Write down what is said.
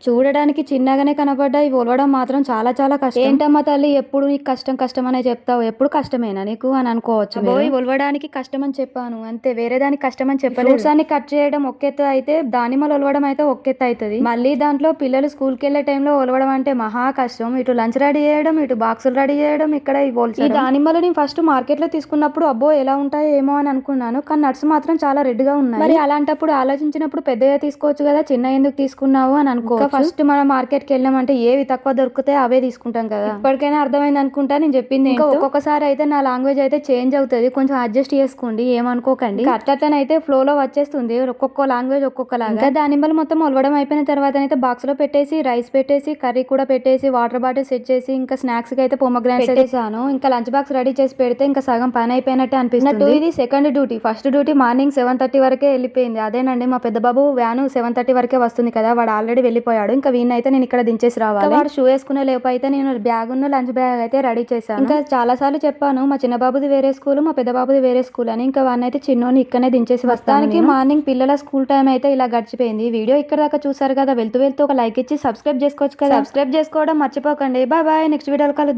చూడడానికి చిన్నగానే కనపడ్డా ఇవి ఒలవడం మాత్రం చాలా చాలా కష్టం. ఏంటమ్మా తల్లి ఎప్పుడు నీకు కష్టం కష్టం అనే చెప్తావు, ఎప్పుడు కష్టమేనా నీకు అని అనుకోవచ్చు. బోయ్ ఒలవడానికి కష్టం అని చెప్పాను అంతే, వేరే దానికి కష్టం అని చెప్పలేదు. ఫ్రూట్స్ అన్ని కట్ చేయడం ఒకెత్తు అయితే దానిమ్మలు ఒలవడం అయితే ఒకెత్తు అవుతుంది. మళ్ళీ దాంట్లో పిల్లలు స్కూల్కి వెళ్ళే టైంలో ఒలవడం అంటే మహా కష్టం. ఇటు లంచ్ రెడీ చేయడం, ఇటు బాక్సులు రెడీ చేయడం, ఇక్కడ ఈ దానిమ్మలు నేను ఫస్ట్ మార్కెట్ లో తీసుకున్నప్పుడు అబ్బో ఎలా ఉంటాయో ఏమో అని అనుకున్నాను, కానీ నట్స్ మాత్రం చాలా రెడ్ గా ఉన్నాయి. మరి అలాంటప్పుడు ఆలోచించినప్పుడు పెద్దగా తీసుకోవచ్చు కదా, చిన్న ఎందుకు తీసుకున్నావు అని అనుకో. ఫస్ట్ మనం మార్కెట్కి వెళ్ళామంటే ఏవి తక్కువ దొరుకుతాయి అవే తీసుకుంటాం కదా. ఇప్పటికైనా అర్థమైంది అనుకుంటా నేను చెప్పింది. ఇంకా ఒక్కొక్కసారి అయితే నా లాంగ్వేజ్ అయితే చేంజ్ అవుతుంది, కొంచెం అడ్జస్ట్ చేసుకోండి, ఏమనుకోకండి. అట్లనే ఫ్లో లో వచ్చేస్తుంది, ఒక్కొక్క లాంగ్వేజ్ ఒక్కొక్కలాగా. ఇంకా దానిమ్మలు మొత్తం ఒలవడం అయిపోయిన తర్వాత అయితే బాక్స్ లో పెట్టేసి రైస్ పెట్టేసి కర్రీ కూడా పెట్టేసి వాటర్ బాటిల్ సెట్ చేసి ఇంకా స్నాక్స్ కి అయితే పొమగ్రానైట్స్ పెట్టేసాను. ఇంకా లంచ్ బాక్స్ రెడీ చేసి పెడితే ఇంకా సగం పని అయిపోయినట్టే అనిపిస్తుంది. ఇది second duty. First duty morning 7:30 వరకే వెళ్ళిపోయింది. అదేనండి మా పెద్ద బాబు వ్యాను 7:30 వరకే వస్తుంది కదా, వాడు ఆల్రెడీ వెళ్ళిపోయాడు. ఇంకా వీణైతే నేను ఇక్కడ దించేసి రావాలి. వాడు షూ వేసుకునే లేపు అయితే నేను బ్యాగ్ లంచ్ బ్యాగ్ అయితే రెడీ చేశాను. ఇంకా చాలా సార్లు చెప్పాను మా చిన్న బాబుది వేరే స్కూల్ మా పెద్ద బాబుది వేరే స్కూల్ అని. ఇంకా వాడినైతే చిన్నోని ఇక్కడనే దించేసి వస్తానికి మార్నింగ్ పిల్లల స్కూల్ టైం అయితే ఇలా గడిచిపోయింది. వీడియో ఇక్కడ దాకా చూసారు కదా, వెళ్తూ వెళ్తూ ఒక లైక్ ఇచ్చి సబ్స్క్రైబ్ చేసుకోవచ్చు కదా, సబ్స్క్రైబ్ చేసుకోవడం మర్చిపోకండి. బాయ్ బాయ్, నెక్స్ట్ వీడియోలో కలుద్దాం.